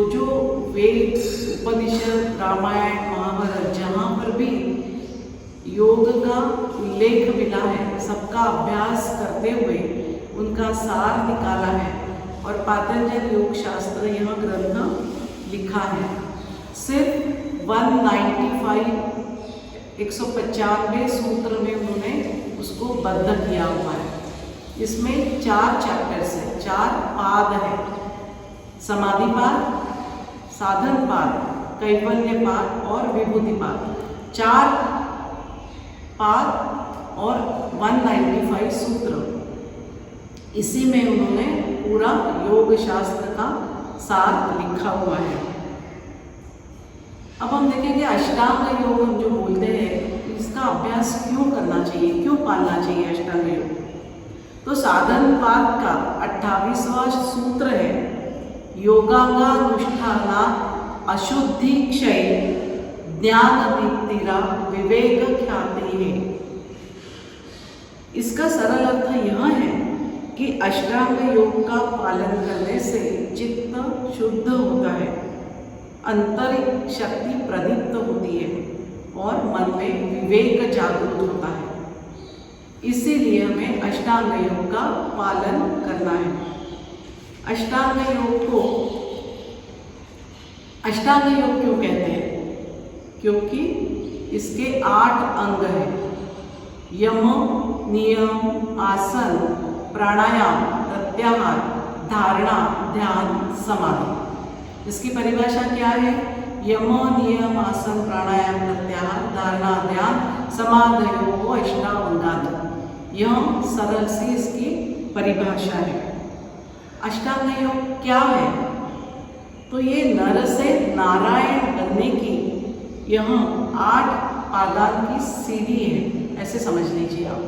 वेद, उपनिषद, रामायण, महाभारत, जहाँ पर भी योग का उल्लेख मिला है, सबका अभ्यास करते हुए उनका सार निकाला है और पातंजल योग शास्त्र यह ग्रंथ लिखा है। सिर्फ 195 सूत्र में उन्होंने उसको बद्ध किया हुआ है। इसमें 4 चैप्टर्स है, 4 पाद है, समाधि पाद, साधन पाद, कैवल्य पाद और विभूति पाद। 4 पाद और 195 सूत्र, इसी में उन्होंने पूरा योग शास्त्र का सार लिखा हुआ है। अब हम देखेंगे अष्टांग योग हम जो बोलते हैं, इसका अभ्यास क्यों करना चाहिए, क्यों पालना चाहिए अष्टांग योग। तो साधन पाद का 28वां सूत्र है, योगांगानुष्ठाना अशुद्धि क्षय ज्ञान दीप्तिरा विवेक ख्याति है। इसका सरल अर्थ यह है कि अष्टांग योग का पालन करने से चित्त शुद्ध होता है, आंतरिक शक्ति प्रदीप्त होती है और मन में विवेक जागृत होता है। इसीलिए हमें अष्टांग योग का पालन करना है। अष्टांग योग को अष्टांग योग क्यों कहते हैं? क्योंकि इसके 8 अंग हैं, यम, नियम, आसन, प्राणायाम, प्रत्याहार, धारणा, ध्यान, समाधि। इसकी परिभाषा क्या है? यम, नियम, आसन, प्राणायाम, प्रत्याहार, धारणा, ध्यान, समाधयो अष्टांगान। यह सरल सी इसकी परिभाषा है। अष्टांग योग क्या है? तो ये नर से नारायण बनने की यह 8 पादान की सीढ़ी है, ऐसे समझ लीजिए आप।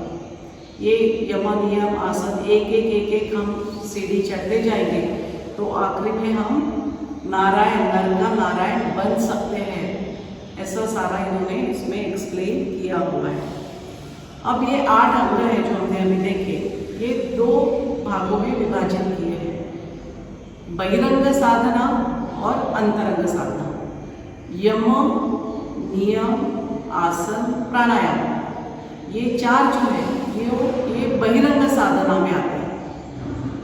ये यम, नियम, आसन एक हम सीढ़ी चढ़ते जाएंगे तो आखिरी में हम नारायण, नर का नारायण बन सकते हैं। ऐसा सारा इन्होंने इसमें एक्सप्लेन किया हुआ है। अब ये 8 अंग हैं जो हमने अभी देखे, ये 2 भागों में विभाजित किए हैं, बहिरंग साधना और अंतरंग साधना। यम, नियम, आसन, प्राणायाम, ये 4 जो है ये बहिरंग साधना में आते हैं।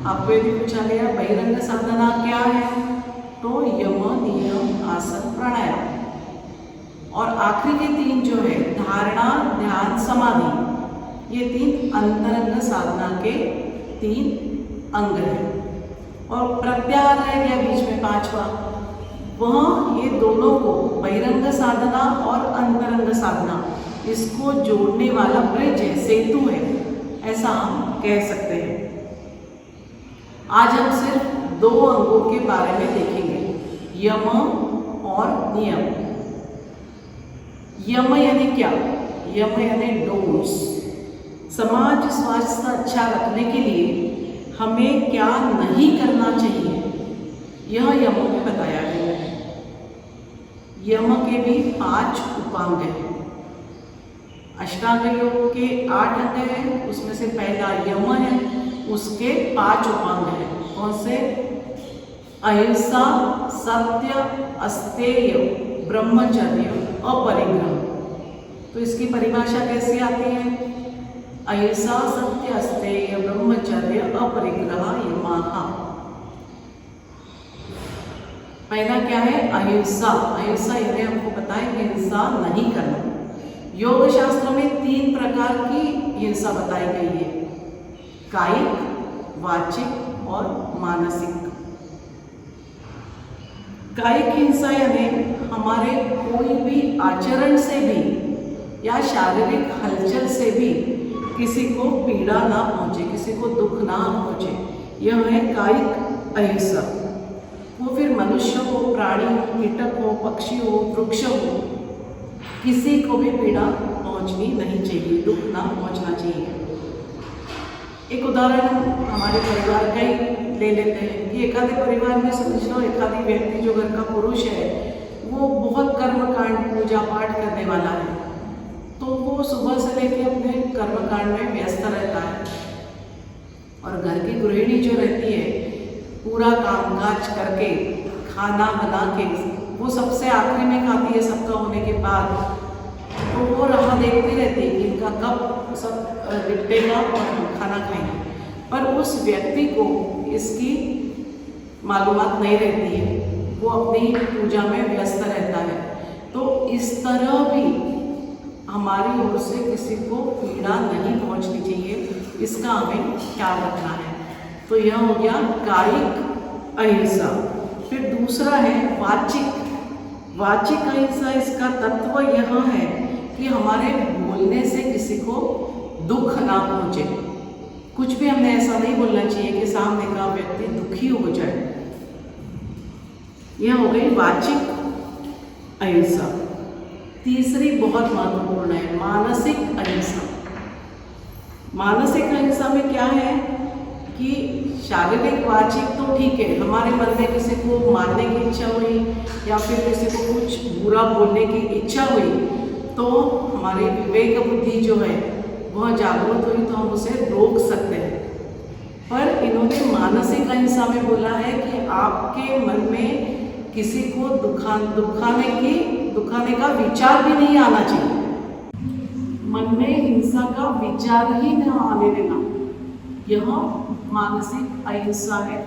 आपको यदि पूछा गया बहिरंग साधना क्या है, तो यम, नियम, आसन, प्राणायाम। और आखिरी के 3 जो है धारणा, ध्यान, समाधि, ये 3 अंतरंग साधना के 3 अंग हैं। और प्रत्याहार रह गया बीच में 5वां, वह ये दोनों को बहिरंग साधना और अंतरंग साधना, इसको जोड़ने वाला ब्रिज है, सेतु है, ऐसा हम कह सकते हैं। आज हम सिर्फ 2 अंगों के बारे में देखेंगे, यम और नियम। यम यानी क्या? यम यानी डोर्स। समाज स्वास्थ्य अच्छा रखने के लिए हमें क्या नहीं करना चाहिए, यह यमों में बताया गया है। यम के भी 5 उपांग हैं। अष्टांग योग के 8 अंग हैं, उसमें से पहला यम है, उसके 5 उपांग हैं। कौन से? अहिंसा, सत्य, अस्तेय, ब्रह्मचर्य, अपरिग्रह। तो इसकी परिभाषा कैसे आती है? अहिंसा, सत्य, अस्तेय, ब्रह्मचर्य, अपरिग्रह, यमाः। पहला क्या है? अहिंसा। अहिंसा यानी हमको पता है कि हिंसा नहीं करना। योग शास्त्र में 3 प्रकार की हिंसा बताई गई है, कायिक, वाचिक और मानसिक। कायिक हिंसा यानी हमारे कोई भी आचरण से भी या शारीरिक हलचल से भी किसी को पीड़ा ना पहुंचे, किसी को दुख ना पहुंचे, यह है कायिक अहिंसा। वो फिर मनुष्य हो, प्राणी हो, कीटक हो, पक्षी हो, वृक्ष हो, किसी को भी पीड़ा पहुंचनी नहीं चाहिए, दुख ना पहुंचना चाहिए। एक उदाहरण हमारे परिवार का ही ले लेते हैं कि एक आधे परिवार में समझ लो एक आधी व्यक्ति जो घर का पुरुष है वो बहुत कर्मकांड पूजा पाठ करने वाला है, तो वो सुबह से लेकर अपने कर्मकांड में व्यस्त रहता है और घर की गृहिणी जो रहती है पूरा कामकाज करके खाना बना के वो सबसे आखिरी में खाती है सबका होने के बाद, तो वो राह देखती रहती है कि इनका कब सब निपटेगा और हम खाना खाएंगे, पर उस व्यक्ति को इसकी मालूमात नहीं रहती है, वो अपनी पूजा में व्यस्त रहता है। तो इस तरह भी हमारी ओर से किसी को पीड़ा नहीं पहुंचनी चाहिए, इसका हमें ख्याल रखना है। तो यह हो गया कायिक अहिंसा। फिर दूसरा है वाचिक। वाचिक अहिंसा, इसका तत्व यह है कि हमारे बोलने से किसी को दुख ना पहुंचे। कुछ भी हमने ऐसा नहीं बोलना चाहिए कि सामने का व्यक्ति दुखी हो जाए। यह हो गई वाचिक अहिंसा। तीसरी बहुत महत्वपूर्ण है मानसिक अहिंसा। मानसिक अहिंसा में क्या है कि शारीरिक वाचिक तो ठीक है, हमारे मन में किसी को मारने की इच्छा हुई या फिर किसी को कुछ बुरा बोलने की इच्छा हुई तो हमारी विवेक बुद्धि जो है वह जागरूक हुई तो हम उसे रोक सकते हैं। पर इन्होंने मानसिक अहिंसा में बोला है कि आपके मन में किसी को दुखाने का विचार भी नहीं आना चाहिए, मन में हिंसा का विचार ही न आने देना, यह मानसिक अहिंसा है।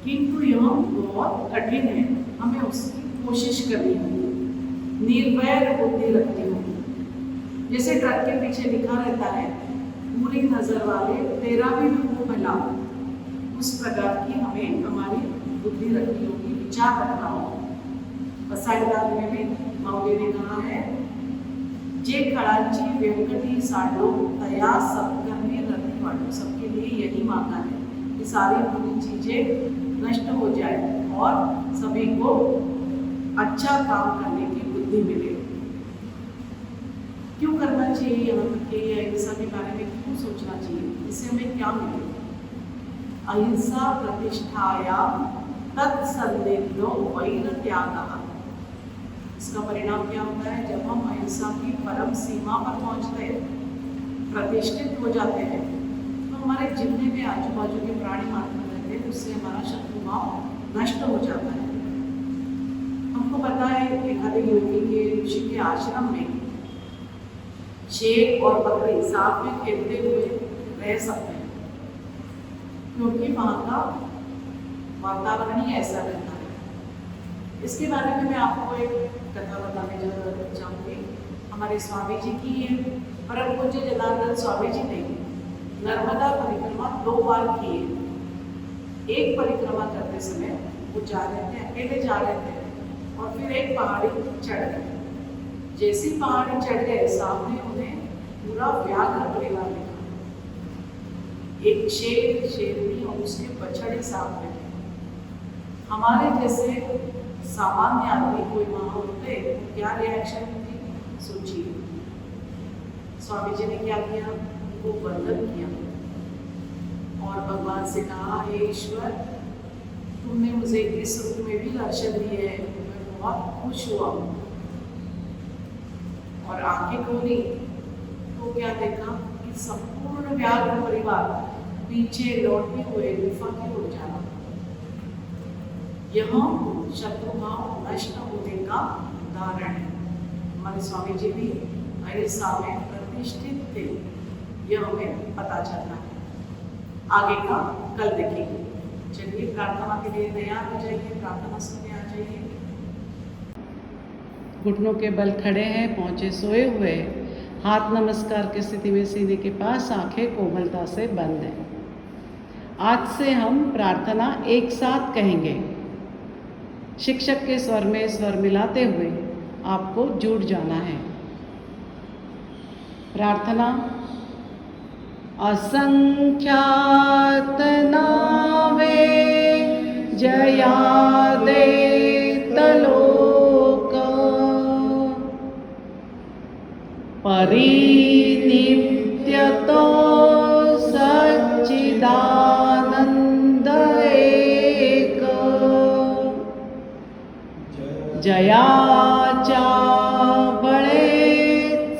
किंतु यह बहुत कठिन है, हमें उसकी कोशिश करनी होगी, निर्वैर बुद्धि रखनी होगी। जैसे ट्रक के पीछे लिखा रहता है पूरी नजर वाले तेरा भी मुंह भला, उस प्रकार की हमें हमारी बुद्धि रखनी होगी, विचार रखना होगा। बसाईदार में भी मौली ने कहा है जे कड़ाची व्यंकटी साडो तया सत्कर्मी रखने वालों, सबके लिए यही मांगा है कि सारी बुरी चीजें नष्ट हो जाए और सभी को अच्छा काम करने की बुद्धि मिले। क्यों करना चाहिए, यहाँ तक कि अहिंसा के बारे में क्यों सोचना चाहिए, इससे हमें क्या मिले? अहिंसा प्रतिष्ठाया तत्संदिग्धो वैर त्यागः। इसका परिणाम क्या होता है? जब हम अहिंसा की परम सीमा पर पहुंचते हैं, प्रतिष्ठित हो जाते हैं, तो हमारे जितने भी आजू बाजू के प्राणी मात्र रहते हैं उससे हमारा शत्रुभाव नष्ट हो जाता है। हमको पता है एक आधे योगी के ऋषि के आश्रम में शेर और बकरी साथ में खेलते हुए रह सकते हैं, क्योंकि वहाँ का वातावरण ही ऐसा रहता है। इसके बारे में मैं आपको एक कथा बताने चाहूँगी। हमारे स्वामी जी की है, परम पूज्य जनार्दन स्वामी जी ने नर्मदा परिक्रमा 2 बार की है। एक परिक्रमा करते समय वो जा रहे थे, अकेले जा रहे थे और फिर एक पहाड़ी चढ़ गए। जैसी पहाड़ी चढ़ गए सामने उन्हें पूरा व्याघ्र परिवार दिखा, एक शेर, शेरनी और उसके बछड़े सामने थे। हमारे जैसे सामान्य आदमी कोई वहां होते तो क्या रिएक्शन होती, सोचिए। स्वामी जी ने क्या किया, वो वंदन किया और भगवान से कहा, हे ईश्वर, तुमने मुझे इस रूप में भी दर्शन दिए है, मैं बहुत खुश हुआ हूँ। और आंखें खोली तो क्या देखा कि संपूर्ण व्याघ्र परिवार पीछे लौटते हुए गुफा की ओर जा रहा। यह शत्रुभाव नष्ट होने का उदाहरण है। हमारे स्वामी जी भी अहिंसा में प्रतिष्ठित थे, यह हमें पता चलता है। आगे का कल देखेंगे। चलिए प्रार्थना के लिए तैयार हो जाइए, प्रार्थना सुनने आ जाइए। घुटनों के बल खड़े हैं, पहुंचे सोए हुए, हाथ नमस्कार की स्थिति में सीने के पास, आंखें कोमलता से बंद हैं। आज से हम प्रार्थना एक साथ कहेंगे। शिक्षक के स्वर में स्वर मिलाते हुए आपको जुड़ जाना है। प्रार्थना। असंख्यात नावे जया दे तलो हरि नित्यतो सच्चिदानंद एक, जयाच्या बळे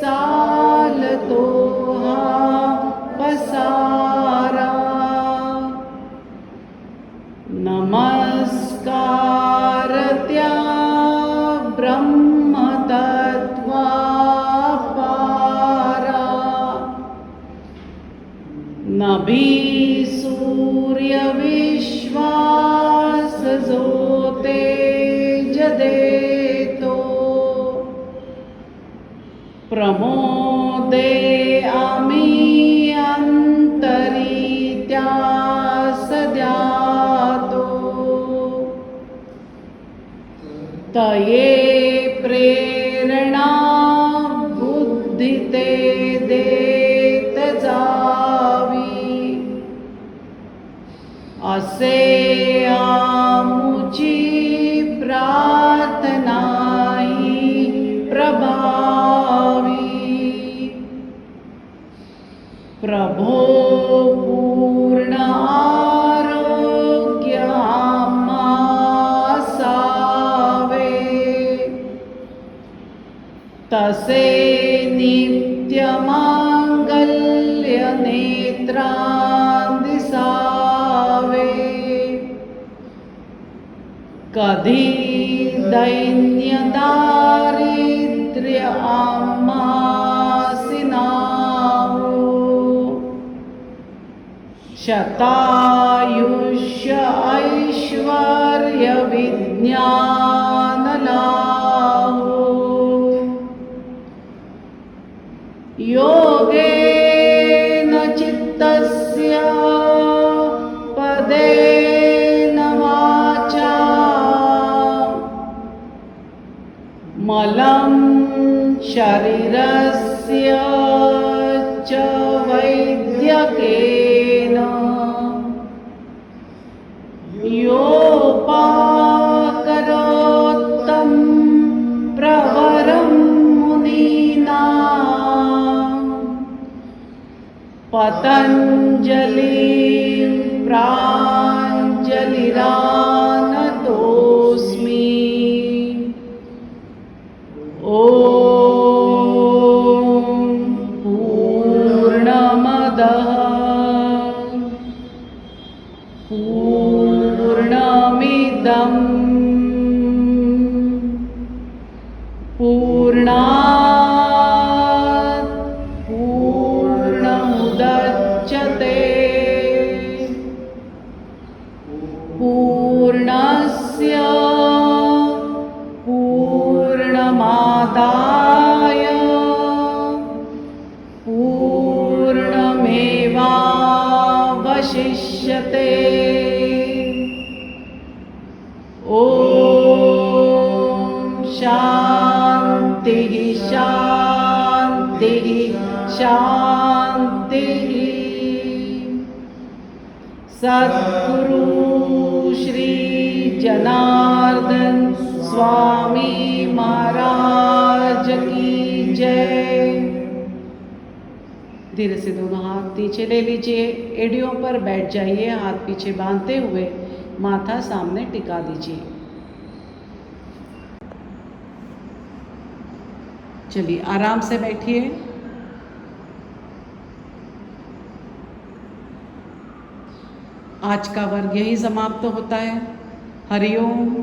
चालतो हा पसारा, नमस्कार त्या ब्रह्मतत्वापारा, नभी सूर्य विश्वास जो तेज देतो, प्रमोदे आम्ही अंतरी त्यास द्यातो, तये प्रेरणा बुद्धी ते देत जावी, असे आमुची प्रार्थना ही प्रभावी, प्रभो पूर्ण आरोग्य आम्हासावे, तसे नित्य मांगल्य नेत्रां दिसावे, कधी दैन्य दारिद्र्य आम्हासी नावो, शतायुष्य ऐश्वर्य विज्ञान लाभो, योगेन चित्तस्य पदेन वाचा, मलं शरीरस्य च वैद्यकेन, योपाकरोत्तं प्रवरं मुनीनां, पतञ्जलिं प्राञ्जलिरानतोऽस्मि। ॐ पूर्णमदः पूर्णमिदं पूर्णात् पूर्णमुदच्यते, पूर्णस्य पूर्णमादाय पूर्णमेवावशिष्यते। ॐ शान्तिः शान्तिः शान्तिः। सद्गुरु श्री जनार्दन स्वामी महाराज की जय। धीरे से दोनों हाथ पीछे ले लीजिए, एड़ियों पर बैठ जाइए, हाथ पीछे बांधते हुए माथा सामने टिका दीजिए। चलिए आराम से बैठिए। आज का वर्ग यही समाप्त होता है। हरिओम।